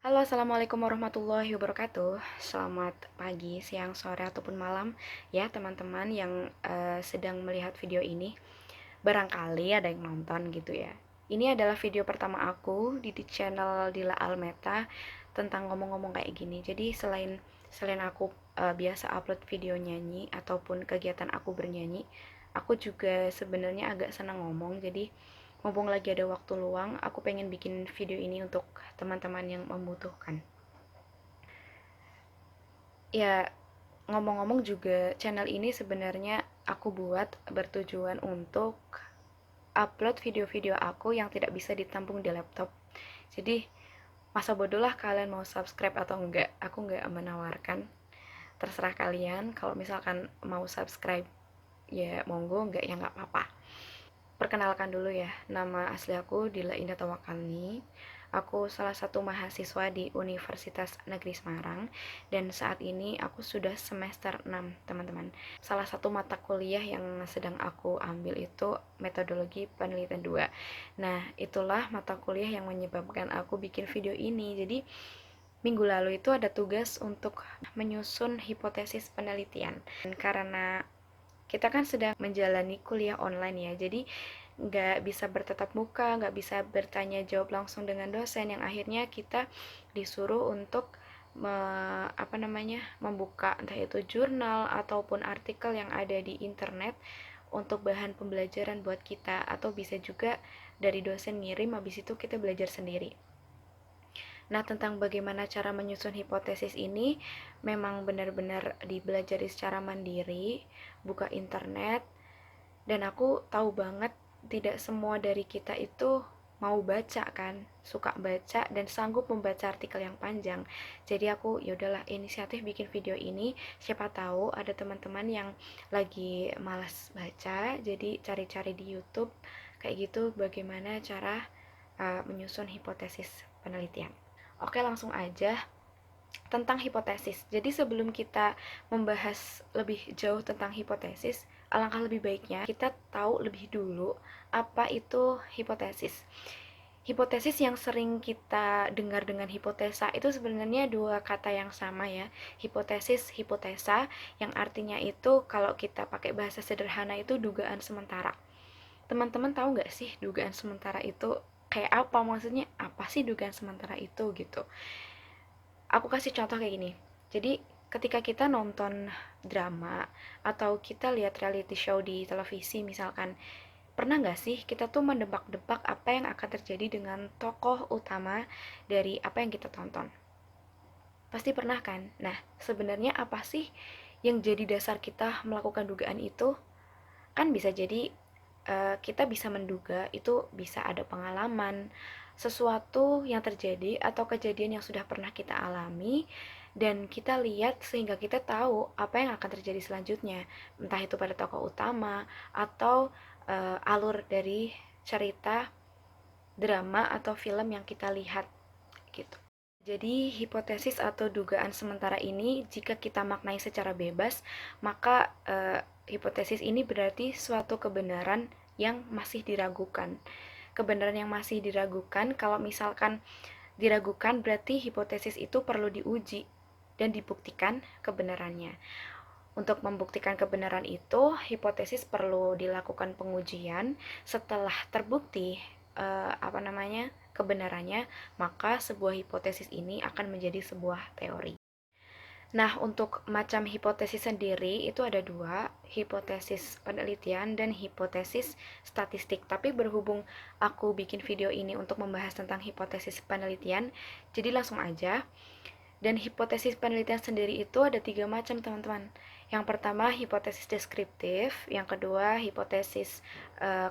Halo, assalamualaikum warahmatullahi wabarakatuh. Selamat pagi, siang, sore, ataupun malam ya teman-teman yang sedang melihat video ini. Barangkali ada yang nonton gitu ya. Ini adalah video pertama aku di channel Dila Almeta tentang ngomong-ngomong kayak gini. Jadi selain aku biasa upload video nyanyi ataupun kegiatan aku bernyanyi, aku juga sebenarnya agak senang ngomong. Jadi mumpung lagi ada waktu luang, aku pengen bikin video ini untuk teman-teman yang membutuhkan. Ya, ngomong-ngomong juga channel ini sebenarnya aku buat bertujuan untuk upload video-video aku yang tidak bisa ditampung di laptop. Jadi, masa bodoh lah kalian mau subscribe atau enggak. Aku enggak menawarkan. Terserah kalian, kalau misalkan mau subscribe, ya monggo, enggak ya enggak apa-apa. Perkenalkan dulu ya, nama asli aku Dila Indah Tawakalni. Aku salah satu mahasiswa di Universitas Negeri Semarang dan saat ini aku sudah semester 6, teman-teman. Salah satu mata kuliah yang sedang aku ambil itu metodologi penelitian 2. Nah, itulah mata kuliah yang menyebabkan aku bikin video ini. Jadi, minggu lalu itu ada tugas untuk menyusun hipotesis penelitian. Dan karena kita kan sedang menjalani kuliah online ya, jadi nggak bisa bertatap muka, nggak bisa bertanya jawab langsung dengan dosen, yang akhirnya kita disuruh untuk membuka entah itu jurnal ataupun artikel yang ada di internet untuk bahan pembelajaran buat kita, atau bisa juga dari dosen ngirim, habis itu kita belajar sendiri. Nah, tentang bagaimana cara menyusun hipotesis ini memang benar-benar dipelajari secara mandiri, buka internet, dan aku tahu banget tidak semua dari kita itu mau baca kan, suka baca dan sanggup membaca artikel yang panjang. Jadi aku yaudahlah inisiatif bikin video ini, siapa tahu ada teman-teman yang lagi malas baca, jadi cari-cari di YouTube kayak gitu bagaimana cara menyusun hipotesis penelitian. Oke, langsung aja tentang hipotesis. Jadi sebelum kita membahas lebih jauh tentang hipotesis, alangkah lebih baiknya kita tahu lebih dulu apa itu hipotesis. Hipotesis yang sering kita dengar dengan hipotesa itu sebenarnya dua kata yang sama ya. Hipotesis, hipotesa, yang artinya itu kalau kita pakai bahasa sederhana itu dugaan sementara. Teman-teman tahu nggak sih dugaan sementara itu kayak apa? Maksudnya apa sih dugaan sementara itu gitu? Aku kasih contoh kayak gini. Jadi ketika kita nonton drama atau kita lihat reality show di televisi misalkan, pernah nggak sih kita tuh mendebak-debak apa yang akan terjadi dengan tokoh utama dari apa yang kita tonton? Pasti pernah kan? Nah, sebenarnya apa sih yang jadi dasar kita melakukan dugaan itu? Kan bisa jadi kita bisa menduga itu bisa ada pengalaman, sesuatu yang terjadi atau kejadian yang sudah pernah kita alami dan kita lihat sehingga kita tahu apa yang akan terjadi selanjutnya, entah itu pada tokoh utama atau alur dari cerita drama atau film yang kita lihat gitu. Jadi, hipotesis atau dugaan sementara ini jika kita maknai secara bebas, maka hipotesis ini berarti suatu kebenaran yang masih diragukan. Kebenaran yang masih diragukan, kalau misalkan diragukan berarti hipotesis itu perlu diuji dan dibuktikan kebenarannya. Untuk membuktikan kebenaran itu, hipotesis perlu dilakukan pengujian. Setelah terbukti kebenarannya, maka sebuah hipotesis ini akan menjadi sebuah teori. Nah, untuk macam hipotesis sendiri itu ada dua, hipotesis penelitian dan hipotesis statistik. Tapi berhubung aku bikin video ini untuk membahas tentang hipotesis penelitian, jadi langsung aja. Dan hipotesis penelitian sendiri itu ada 3 macam, teman-teman. Yang pertama hipotesis deskriptif, yang kedua hipotesis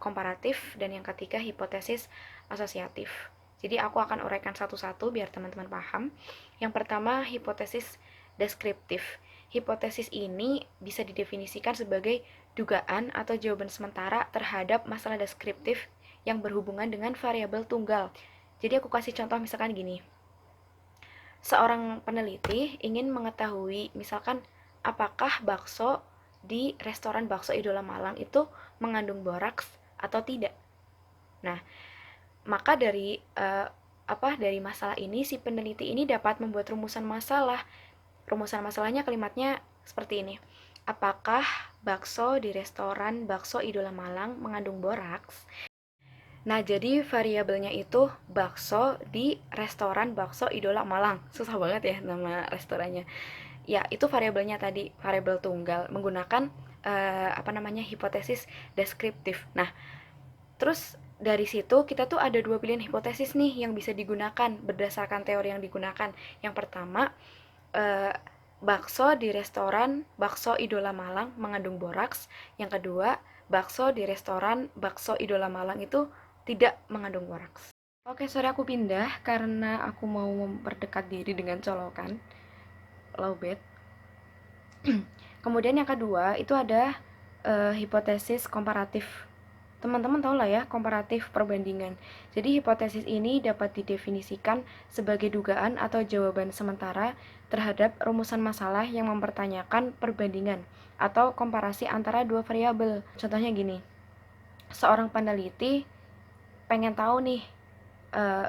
komparatif, dan yang ketiga hipotesis asosiatif. Jadi aku akan uraikan satu-satu biar teman-teman paham. Yang pertama hipotesis deskriptif. Hipotesis ini bisa didefinisikan sebagai dugaan atau jawaban sementara terhadap masalah deskriptif yang berhubungan dengan variabel tunggal. Jadi aku kasih contoh misalkan gini. Seorang peneliti ingin mengetahui misalkan apakah bakso di restoran bakso Idola Malang itu mengandung boraks atau tidak. Nah, maka dari dari masalah ini, si peneliti ini dapat membuat rumusan masalah. Rumusan masalahnya kalimatnya seperti ini. Apakah bakso di restoran Bakso Idola Malang mengandung boraks? Nah, jadi variabelnya itu bakso di restoran Bakso Idola Malang. Susah banget ya nama restorannya. Ya, itu variabelnya tadi, variabel tunggal menggunakan hipotesis deskriptif. Nah, terus dari situ kita tuh ada dua pilihan hipotesis nih yang bisa digunakan berdasarkan teori yang digunakan. Yang pertama, bakso di restoran Bakso Idola Malang mengandung boraks. Yang kedua, bakso di restoran Bakso Idola Malang itu tidak mengandung boraks. Oke, sorry aku pindah karena aku mau memperdekat diri dengan colokan lowbat. Kemudian yang kedua itu ada hipotesis komparatif. Teman-teman tahu lah ya, komparatif perbandingan. Jadi hipotesis ini dapat didefinisikan sebagai dugaan atau jawaban sementara terhadap rumusan masalah yang mempertanyakan perbandingan atau komparasi antara dua variabel. Contohnya gini, seorang peneliti pengen tahu nih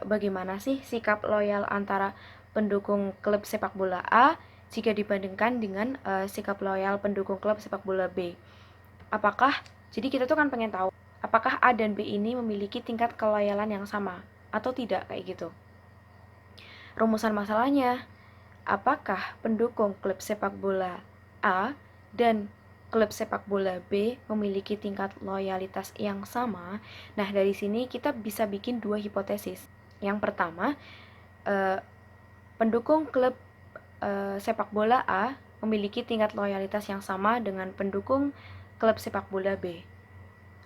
bagaimana sih sikap loyal antara pendukung klub sepak bola A jika dibandingkan dengan sikap loyal pendukung klub sepak bola B. Jadi kita tuh kan pengen tahu apakah A dan B ini memiliki tingkat keloyalan yang sama atau tidak, kayak gitu. Rumusan masalahnya, apakah pendukung klub sepak bola A dan klub sepak bola B memiliki tingkat loyalitas yang sama? Nah, dari sini kita bisa bikin dua hipotesis. Yang pertama, pendukung klub sepak bola A memiliki tingkat loyalitas yang sama dengan pendukung klub sepak bola B.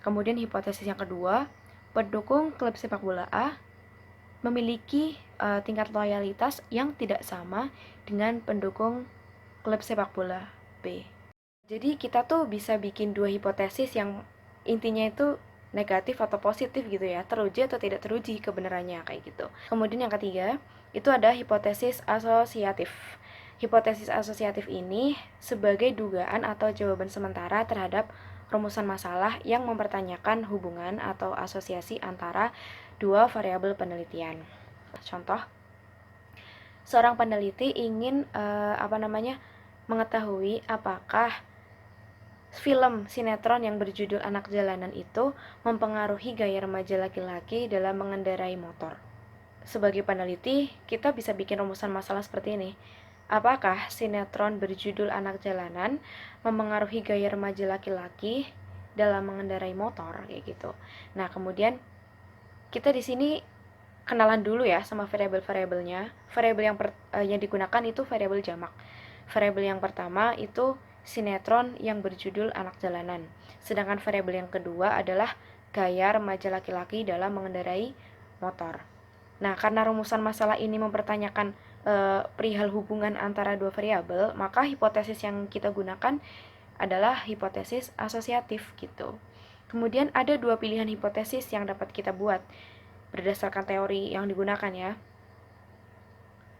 Kemudian hipotesis yang kedua, pendukung klub sepak bola A memiliki tingkat loyalitas yang tidak sama dengan pendukung klub sepak bola B. Jadi kita tuh bisa bikin dua hipotesis yang intinya itu negatif atau positif gitu ya, teruji atau tidak teruji kebenarannya, kayak gitu. Kemudian yang ketiga, itu ada hipotesis asosiatif. Hipotesis asosiatif ini sebagai dugaan atau jawaban sementara terhadap rumusan masalah yang mempertanyakan hubungan atau asosiasi antara dua variabel penelitian. Contoh, seorang peneliti ingin mengetahui apakah film sinetron yang berjudul Anak Jalanan itu mempengaruhi gaya remaja laki-laki dalam mengendarai motor. Sebagai peneliti, kita bisa bikin rumusan masalah seperti ini. Apakah sinetron berjudul Anak Jalanan mempengaruhi gaya remaja laki-laki dalam mengendarai motor, kayak gitu. Nah, kemudian kita di sini kenalan dulu ya sama variabel-variabelnya. Variabel yang digunakan itu variabel jamak. Variabel yang pertama itu sinetron yang berjudul Anak Jalanan. Sedangkan variabel yang kedua adalah gaya remaja laki-laki dalam mengendarai motor. Nah, karena rumusan masalah ini mempertanyakan perihal hubungan antara dua variabel, maka hipotesis yang kita gunakan adalah hipotesis asosiatif gitu. Kemudian ada dua pilihan hipotesis yang dapat kita buat berdasarkan teori yang digunakan ya.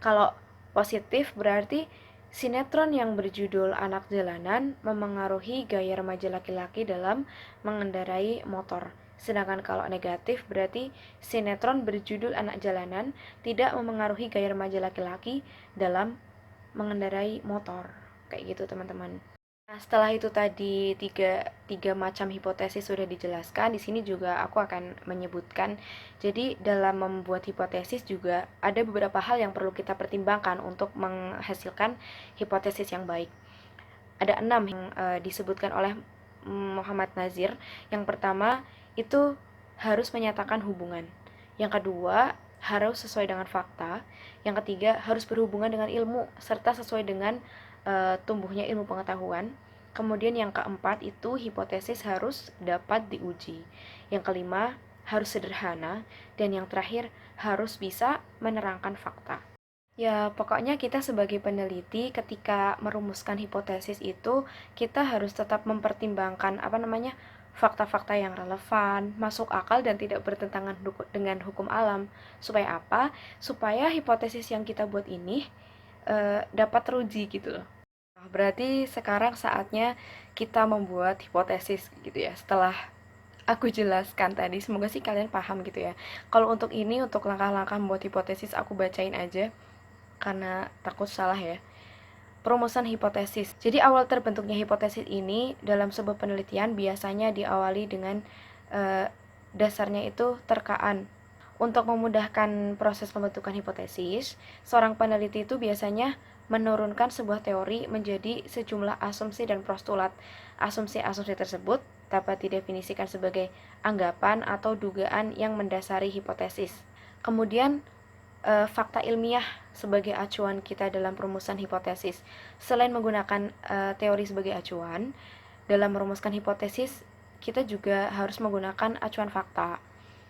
Kalau positif berarti sinetron yang berjudul Anak Jalanan memengaruhi gaya remaja laki-laki dalam mengendarai motor. Sedangkan kalau negatif berarti sinetron berjudul Anak Jalanan tidak memengaruhi gaya remaja laki-laki dalam mengendarai motor. Kayak gitu teman-teman. Nah, setelah itu tadi tiga macam hipotesis sudah dijelaskan, di sini juga aku akan menyebutkan. Jadi dalam membuat hipotesis juga ada beberapa hal yang perlu kita pertimbangkan untuk menghasilkan hipotesis yang baik. Ada 6 yang disebutkan oleh Muhammad Nazir. Yang pertama itu harus menyatakan hubungan. Yang kedua harus sesuai dengan fakta. Yang ketiga harus berhubungan dengan ilmu serta sesuai dengan tumbuhnya ilmu pengetahuan. Kemudian yang keempat itu hipotesis harus dapat diuji. Yang kelima harus sederhana. Dan yang terakhir harus bisa menerangkan fakta. Ya, pokoknya kita sebagai peneliti ketika merumuskan hipotesis itu kita harus tetap mempertimbangkan fakta-fakta yang relevan, masuk akal dan tidak bertentangan dengan hukum alam. Supaya apa? Supaya hipotesis yang kita buat ini dapat teruji gitu loh. Berarti sekarang saatnya kita membuat hipotesis gitu ya. Setelah aku jelaskan tadi. Semoga sih kalian paham gitu ya. Kalau untuk ini, untuk langkah-langkah membuat hipotesis, aku bacain aja karena takut salah ya. Perumusan hipotesis. Jadi awal terbentuknya hipotesis ini dalam sebuah penelitian biasanya diawali dengan dasarnya itu terkaan. Untuk memudahkan proses pembentukan hipotesis, seorang peneliti itu biasanya menurunkan sebuah teori menjadi sejumlah asumsi dan postulat. Asumsi-asumsi tersebut dapat didefinisikan sebagai anggapan atau dugaan yang mendasari hipotesis. Kemudian fakta ilmiah sebagai acuan kita dalam perumusan hipotesis. Selain menggunakan teori sebagai acuan, dalam merumuskan hipotesis kita juga harus menggunakan acuan fakta.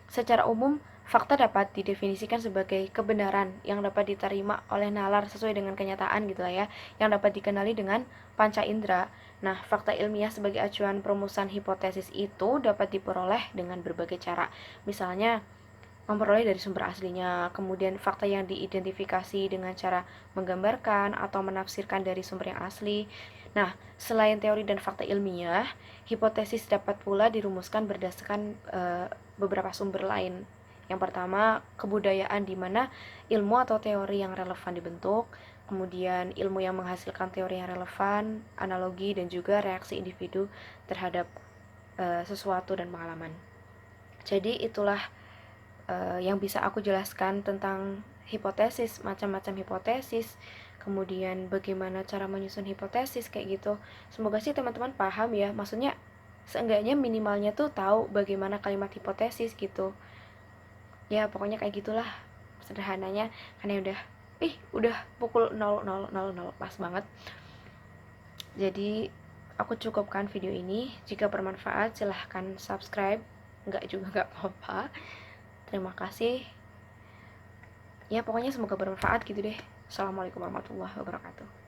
Secara umum, fakta dapat didefinisikan sebagai kebenaran yang dapat diterima oleh nalar sesuai dengan kenyataan gitu lah ya, yang dapat dikenali dengan panca indera. Nah, fakta ilmiah sebagai acuan perumusan hipotesis itu dapat diperoleh dengan berbagai cara. Misalnya, memperoleh dari sumber aslinya, kemudian fakta yang diidentifikasi dengan cara menggambarkan atau menafsirkan dari sumber yang asli. Nah, selain teori dan fakta ilmiah, hipotesis dapat pula dirumuskan berdasarkan beberapa sumber lain. Yang pertama, kebudayaan, di mana ilmu atau teori yang relevan dibentuk, kemudian ilmu yang menghasilkan teori yang relevan, analogi, dan juga reaksi individu terhadap sesuatu dan pengalaman. Jadi itulah yang bisa aku jelaskan tentang hipotesis, macam-macam hipotesis, kemudian bagaimana cara menyusun hipotesis kayak gitu. Semoga sih teman-teman paham ya, maksudnya seenggaknya minimalnya tuh tahu bagaimana kalimat hipotesis gitu. Ya pokoknya kayak gitulah sederhananya, karena udah pukul 00.00 pas banget. Jadi aku cukupkan video ini. Jika bermanfaat silahkan subscribe, enggak juga enggak apa-apa. Terima kasih. Ya pokoknya semoga bermanfaat gitu deh. Assalamualaikum warahmatullahi wabarakatuh.